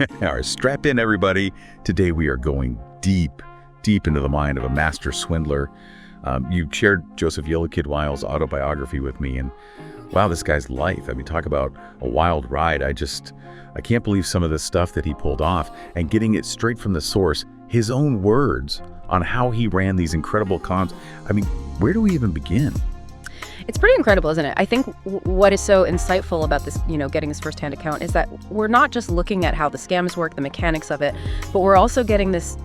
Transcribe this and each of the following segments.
All right, strap in, everybody. Today we are going deep into the mind of a master swindler. You shared Joseph Kid Weil's autobiography with me, and wow, this guy's life. I mean, talk about a wild ride. I can't believe some of the stuff that he pulled off, and getting it straight from the source, his own words on how he ran these incredible cons. I mean, where do we even begin? It's pretty incredible, isn't it? I think what is so insightful about this, getting this firsthand account is that we're not just looking at how the scams work, the mechanics of it, but we're also getting this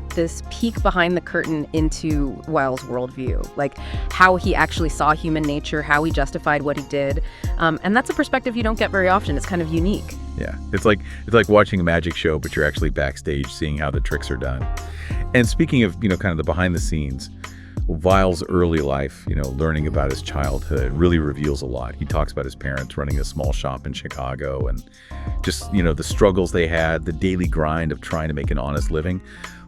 peek behind the curtain into Weil's worldview, like how he actually saw human nature, how he justified what he did. And that's a perspective you don't get very often. It's kind of unique. Yeah, it's like watching a magic show, but you're actually backstage seeing how the tricks are done. And speaking of, kind of the behind the scenes, Weil's early life, learning about his childhood really reveals a lot. He talks about his parents running a small shop in Chicago and just, the struggles they had, the daily grind of trying to make an honest living.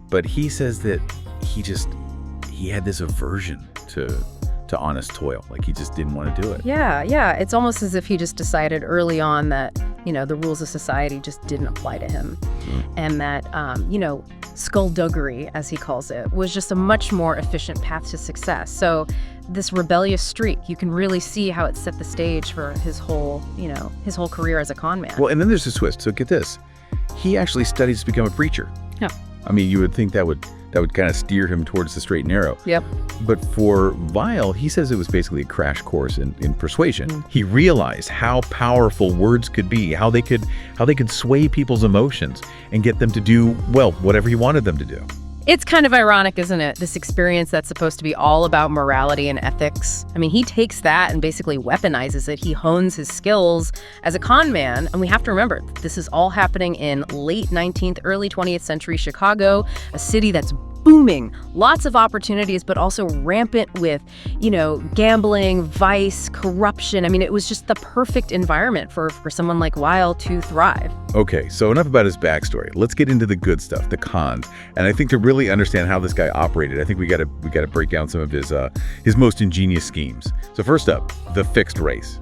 But he says that he had this aversion to honest toil. Like he just didn't want to do it. Yeah. It's almost as if he just decided early on that, the rules of society just didn't apply to him. And that, skulduggery, as he calls it, was just a much more efficient path to success. So this rebellious streak, you can really see how it set the stage for his whole career as a con man. Well, and then there's a twist. So get this. He actually studies to become a preacher. Yeah. I mean, you would think that would kind of steer him towards the straight and narrow. Yep. But for Weil, he says it was basically a crash course in persuasion. He realized how powerful words could be, how they could sway people's emotions and get them to do, well, whatever he wanted them to do. It's kind of ironic, isn't it? This experience that's supposed to be all about morality and ethics. I mean, he takes that and basically weaponizes it. He hones his skills as a con man. And we have to remember, this is all happening in late 19th, early 20th century Chicago, a city that's booming, lots of opportunities, but also rampant with, gambling, vice, corruption. I mean, it was just the perfect environment for someone like Weil to thrive. Okay, so enough about his backstory. Let's get into the good stuff, the cons. And I think to really understand how this guy operated, I think we got to break down some of his most ingenious schemes. So first up, the fixed race.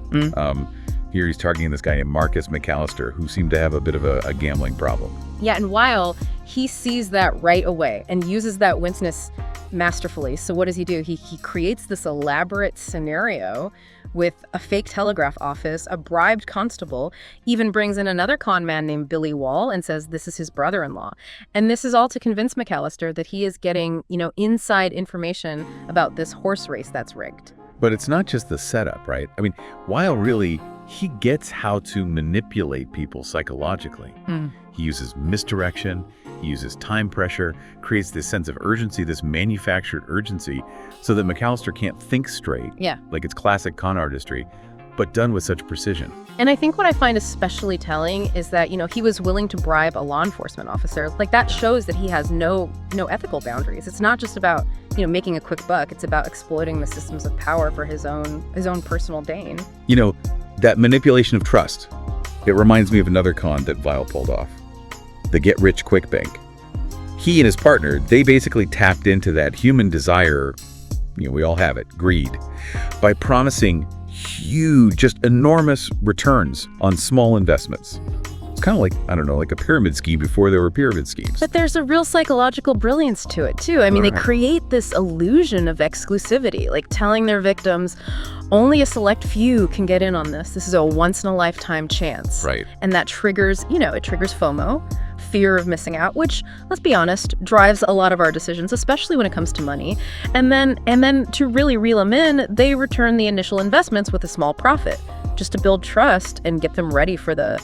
Here he's targeting this guy named Marcus Mallister, who seemed to have a bit of a gambling problem. Yeah, and Weil, he sees that right away and uses that winceness masterfully. So what does he do? He creates this elaborate scenario with a fake telegraph office, a bribed constable, even brings in another con man named Weil and says this is his brother-in-law. And this is all to convince Mallister that he is getting, inside information about this horse race that's rigged. But it's not just the setup, right? I mean, Weil really, he gets how to manipulate people psychologically. He uses misdirection, he uses time pressure, creates this sense of urgency, this manufactured urgency, so that Mallister can't think straight. Yeah. Like it's classic con artistry, but done with such precision. And I think what I find especially telling is that, he was willing to bribe a law enforcement officer. Like that shows that he has no ethical boundaries. It's not just about, making a quick buck. It's about exploiting the systems of power for his own personal gain. That manipulation of trust, it reminds me of another con that Weil pulled off. The get-rich-quick bank. He and his partner, they basically tapped into that human desire, we all have it, greed, by promising huge, just enormous returns on small investments. It's kind of like, like a pyramid scheme before there were pyramid schemes. But there's a real psychological brilliance to it, too. I mean, they create this illusion of exclusivity, like telling their victims, only a select few can get in on this. This is a once-in-a-lifetime chance. Right. And that triggers, it triggers FOMO, fear of missing out, which, let's be honest, drives a lot of our decisions, especially when it comes to money. And then to really reel them in, they return the initial investments with a small profit, just to build trust and get them ready for the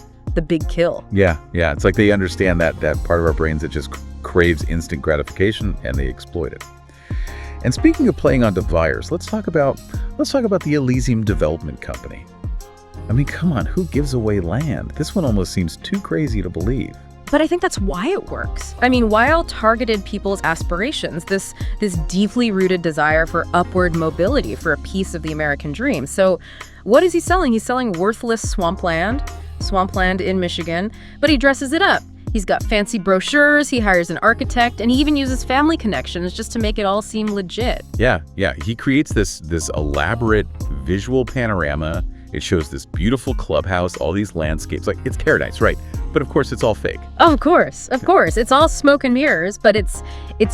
big kill. Yeah. It's like they understand that part of our brains that just craves instant gratification, and they exploit it. And speaking of playing onto buyers, let's talk about the Allisium Development Company. I mean, come on, who gives away land? This one almost seems too crazy to believe. But I think that's why it works. I mean, Weil targeted people's aspirations, this deeply rooted desire for upward mobility, for a piece of the American dream. So what is he selling? He's selling worthless swampland in Michigan, but he dresses it up. He's got fancy brochures, he hires an architect, and he even uses family connections just to make it all seem legit. Yeah. He creates this elaborate visual panorama. It shows this beautiful clubhouse, all these landscapes. Like, it's paradise, right? But of course, it's all fake. Of course. It's all smoke and mirrors, but it's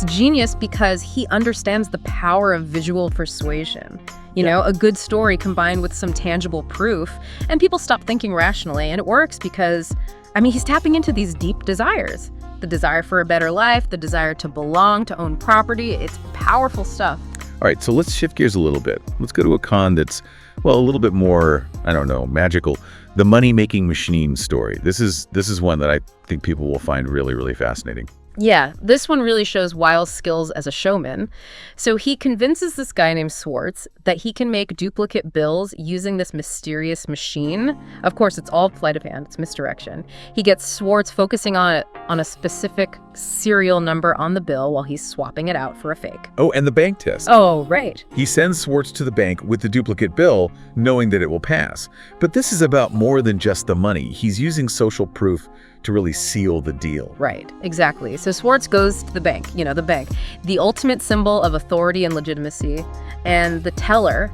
genius because he understands the power of visual persuasion. You know, a good story combined with some tangible proof, and people stop thinking rationally, and it works because, I mean, he's tapping into these deep desires. The desire for a better life, the desire to belong, to own property. It's powerful stuff. All right, so let's shift gears a little bit. Let's go to a con that's, well, a little bit more, I don't know, magical. The money-making machine story. This is one that I think people will find really, really fascinating. Yeah, this one really shows Weil's skills as a showman. So he convinces this guy named Swartz that he can make duplicate bills using this mysterious machine. Of course, it's all sleight of hand. It's misdirection. He gets Swartz focusing on a specific serial number on the bill while he's swapping it out for a fake. Oh, and the bank test. Oh, right. He sends Swartz to the bank with the duplicate bill, knowing that it will pass. But this is about more than just the money. He's using social proof to really seal the deal. Right, exactly. So Swartz goes to the bank, the bank, the ultimate symbol of authority and legitimacy. And the teller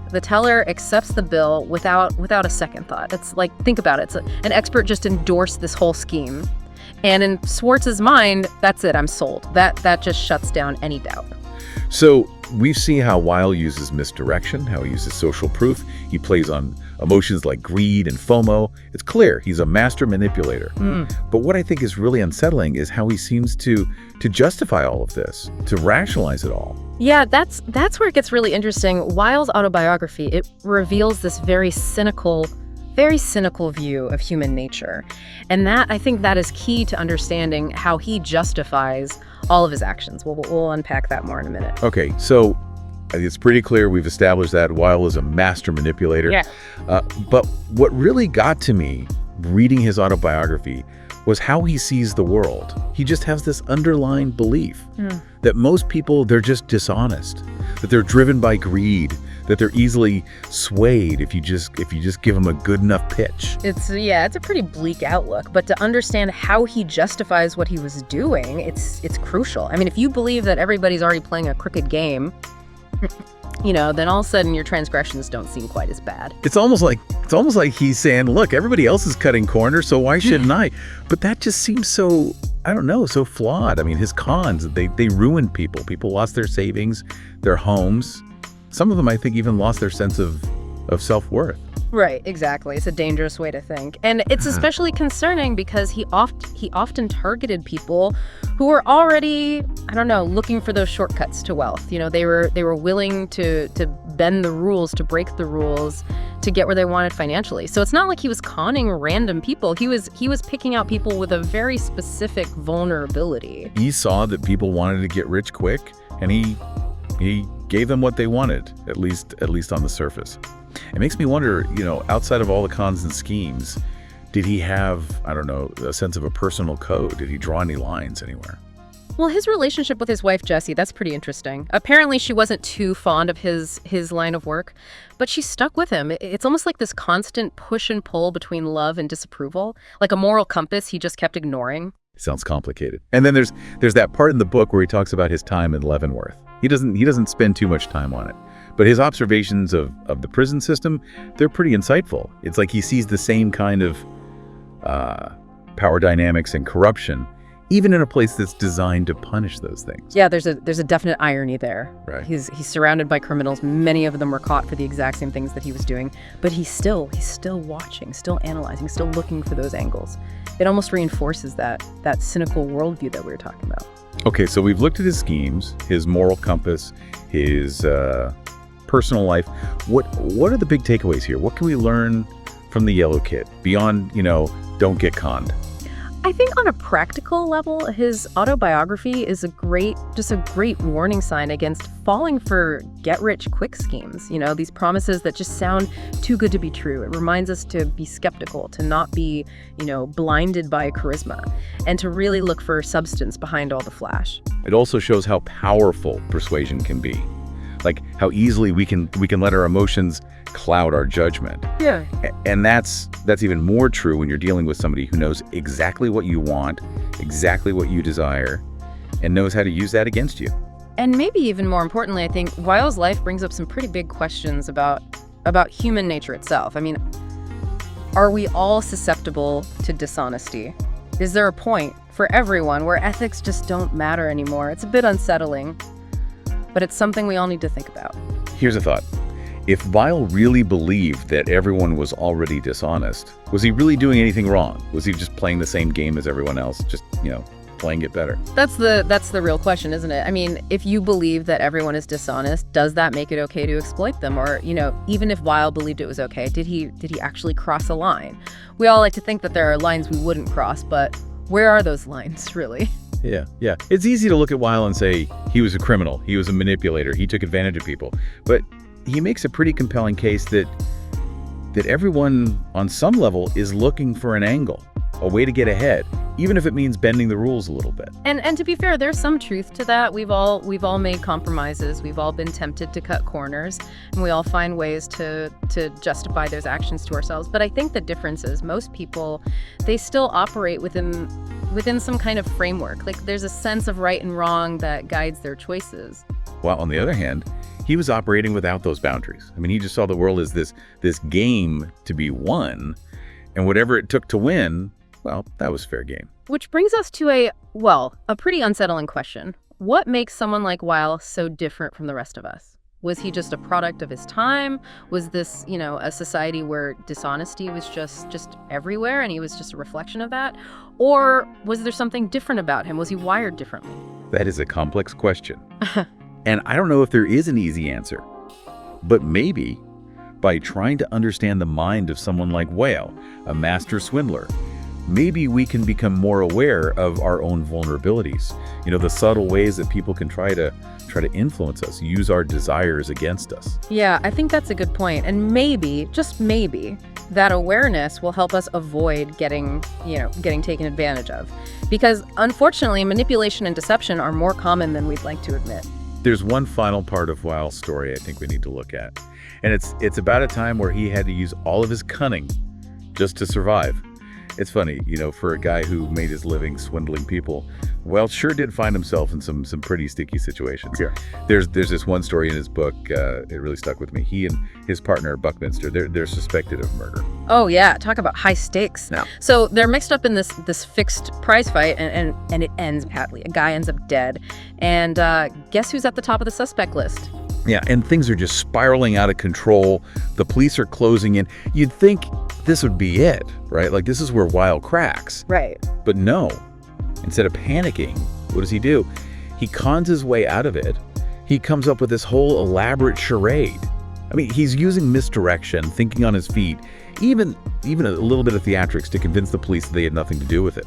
accepts the bill without a second thought. It's like, think about it. It's an expert just endorsed this whole scheme. And in Swartz's mind, that's it, I'm sold. That just shuts down any doubt. So we see how Weil uses misdirection, how he uses social proof. He plays on emotions like greed and FOMO. It's clear he's a master manipulator. But what I think is really unsettling is how he seems to justify all of this, to rationalize it all. Yeah, that's where it gets really interesting. Weil's autobiography, it reveals this very cynical view of human nature. And I think that is key to understanding how he justifies all of his actions. We'll unpack that more in a minute. Okay, so it's pretty clear we've established that Weil is a master manipulator. Yeah. But what really got to me reading his autobiography was how he sees the world. He just has this underlying belief that most people, they're just dishonest, that they're driven by greed, that they're easily swayed if you just give them a good enough pitch. It's a pretty bleak outlook, but to understand how he justifies what he was doing, it's crucial. I mean, if you believe that everybody's already playing a crooked game, then all of a sudden your transgressions don't seem quite as bad. It's almost like he's saying, look, everybody else is cutting corners, so why shouldn't I? But that just seems so, I don't know, so flawed. I mean, his cons, they ruined people. People lost their savings, their homes. Some of them, I think, even lost their sense of self-worth. Right, exactly. It's a dangerous way to think. And it's especially concerning because he often targeted people who were already, I don't know, looking for those shortcuts to wealth. They were willing to bend the rules, to break the rules, to get where they wanted financially. So it's not like he was conning random people. He was picking out people with a very specific vulnerability. He saw that people wanted to get rich quick, and he gave them what they wanted, at least on the surface. It makes me wonder, outside of all the cons and schemes, did he have, I don't know, a sense of a personal code? Did he draw any lines anywhere? Well, his relationship with his wife, Jessie, that's pretty interesting. Apparently, she wasn't too fond of his line of work, but she stuck with him. It's almost like this constant push and pull between love and disapproval, like a moral compass he just kept ignoring. Sounds complicated. And then there's that part in the book where he talks about his time in Leavenworth. He doesn't spend too much time on it. But his observations of the prison system, they're pretty insightful. It's like he sees the same kind of power dynamics and corruption, even in a place that's designed to punish those things. Yeah, there's a definite irony there. Right. He's surrounded by criminals. Many of them were caught for the exact same things that he was doing. But he's still watching, still analyzing, still looking for those angles. It almost reinforces that cynical worldview that we were talking about. Okay, so we've looked at his schemes, his moral compass, his personal life. What are the big takeaways here? What can we learn from the yellow kid beyond, don't get conned? I think on a practical level, his autobiography is a great warning sign against falling for get-rich-quick schemes. These promises that just sound too good to be true. It reminds us to be skeptical, to not be, blinded by charisma, and to really look for substance behind all the flash. It also shows how powerful persuasion can be. Like how easily we can let our emotions cloud our judgment. Yeah. And that's even more true when you're dealing with somebody who knows exactly what you want, exactly what you desire, and knows how to use that against you. And maybe even more importantly, I think Weil's life brings up some pretty big questions about human nature itself. I mean, are we all susceptible to dishonesty? Is there a point for everyone where ethics just don't matter anymore? It's a bit unsettling, but it's something we all need to think about. Here's a thought. If Weil really believed that everyone was already dishonest, was he really doing anything wrong? Was he just playing the same game as everyone else, just, playing it better? That's the real question, isn't it? I mean, if you believe that everyone is dishonest, does that make it okay to exploit them? Or, even if Weil believed it was okay, did he actually cross a line? We all like to think that there are lines we wouldn't cross, but where are those lines, really? Yeah. It's easy to look at Weil and say he was a criminal, he was a manipulator, he took advantage of people. But he makes a pretty compelling case that everyone on some level is looking for an angle, a way to get ahead, even if it means bending the rules a little bit. And to be fair, there's some truth to that. We've all made compromises. We've all been tempted to cut corners, and we all find ways to justify those actions to ourselves. But I think the difference is most people, they still operate within some kind of framework. Like there's a sense of right and wrong that guides their choices. While on the other hand, he was operating without those boundaries. I mean, he just saw the world as this game to be won, and whatever it took to win, well, that was fair game. Which brings us to a pretty unsettling question. What makes someone like Weil so different from the rest of us? Was he just a product of his time? Was this, a society where dishonesty was just everywhere and he was just a reflection of that? Or was there something different about him? Was he wired differently? That is a complex question. And I don't know if there is an easy answer. But maybe by trying to understand the mind of someone like Weil, a master swindler, maybe we can become more aware of our own vulnerabilities. The subtle ways that people can try to influence us, use our desires against us. Yeah, I think that's a good point. And maybe, just maybe, that awareness will help us avoid getting taken advantage of. Because unfortunately, manipulation and deception are more common than we'd like to admit. There's one final part of Weil's story I think we need to look at. And it's about a time where he had to use all of his cunning just to survive. It's funny, for a guy who made his living swindling people, Weil sure did find himself in some pretty sticky situations. Yeah. There's this one story in his book, it really stuck with me. He and his partner, Buckminster, they're suspected of murder. Oh yeah, talk about high stakes. Now, so they're mixed up in this fixed prize fight, and it ends badly. A guy ends up dead, and guess who's at the top of the suspect list? Yeah, and things are just spiraling out of control. The police are closing in. You'd think this would be it, right? Like this is where Weil cracks. Right. But no. Instead of panicking, what does he do? He cons his way out of it. He comes up with this whole elaborate charade. I mean, he's using misdirection, thinking on his feet, even a little bit of theatrics to convince the police that they had nothing to do with it.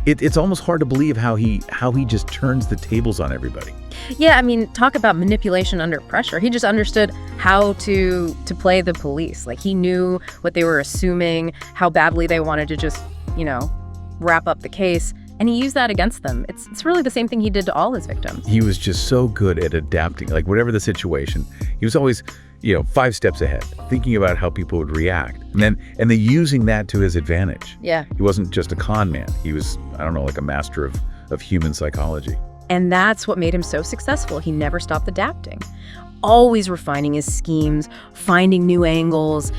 It's almost hard to believe how he just turns the tables on everybody. Yeah, I mean, talk about manipulation under pressure. He just understood how to play the police. Like he knew what they were assuming, how badly they wanted to just, wrap up the case. And he used that against them. It's really the same thing he did to all his victims. He was just so good at adapting, like whatever the situation. He was always, 5 steps ahead, thinking about how people would react. And then using that to his advantage. Yeah. He wasn't just a con man. He was, like a master of human psychology. And that's what made him so successful. He never stopped adapting. Always refining his schemes, finding new angles,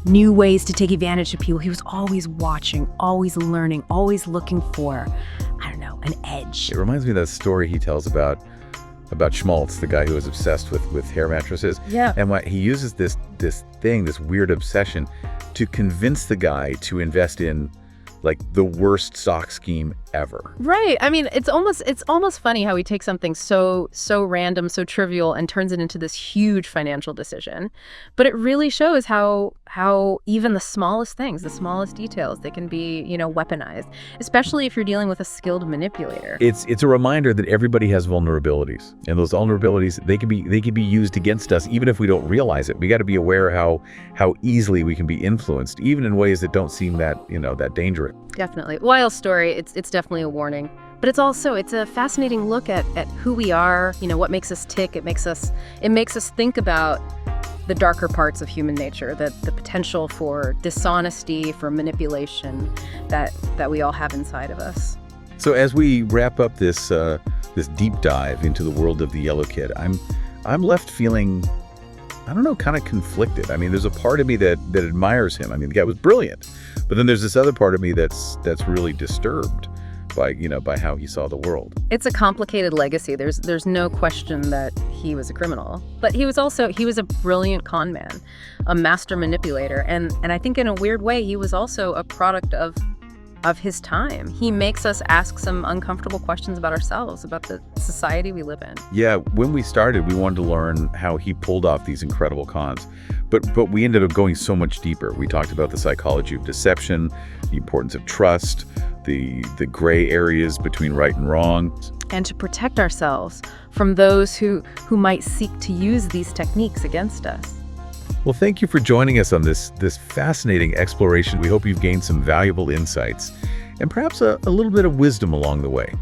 new ways to take advantage of people. He was always watching, always learning, always looking for, an edge. It reminds me of that story he tells about Schmaltz, the guy who was obsessed with hair mattresses. Yeah. And what he uses this weird obsession to convince the guy to invest in like the worst stock scheme ever. Right. I mean, it's almost funny how he takes something so random, so trivial, and turns it into this huge financial decision. But it really shows how even the smallest things, the smallest details, they can be, weaponized, especially if you're dealing with a skilled manipulator. It's a reminder that everybody has vulnerabilities, and those vulnerabilities, they can be used against us even if we don't realize it. We got to be aware how easily we can be influenced, even in ways that don't seem that dangerous. Definitely. Weil's story, it's definitely a warning. But it's a fascinating look at who we are, what makes us tick. It makes us think about the darker parts of human nature, the potential for dishonesty, for manipulation that we all have inside of us. So as we wrap up this deep dive into the world of the Yellow Kid, I'm left feeling, kind of conflicted. I mean, there's a part of me that admires him. I mean, the guy was brilliant. But then there's this other part of me that's really disturbed by how he saw the world. It's a complicated legacy. There's no question that he was a criminal, but he was a brilliant con man, a master manipulator, and I think in a weird way he was also a product of his time. He makes us ask some uncomfortable questions about ourselves, about the society we live in. Yeah, when we started, we wanted to learn how he pulled off these incredible cons, but we ended up going so much deeper. We talked about the psychology of deception, the importance of trust, the gray areas between right and wrong, And to protect ourselves from those who might seek to use these techniques against us. Well, thank you for joining us on this fascinating exploration. We hope you've gained some valuable insights and perhaps a little bit of wisdom along the way.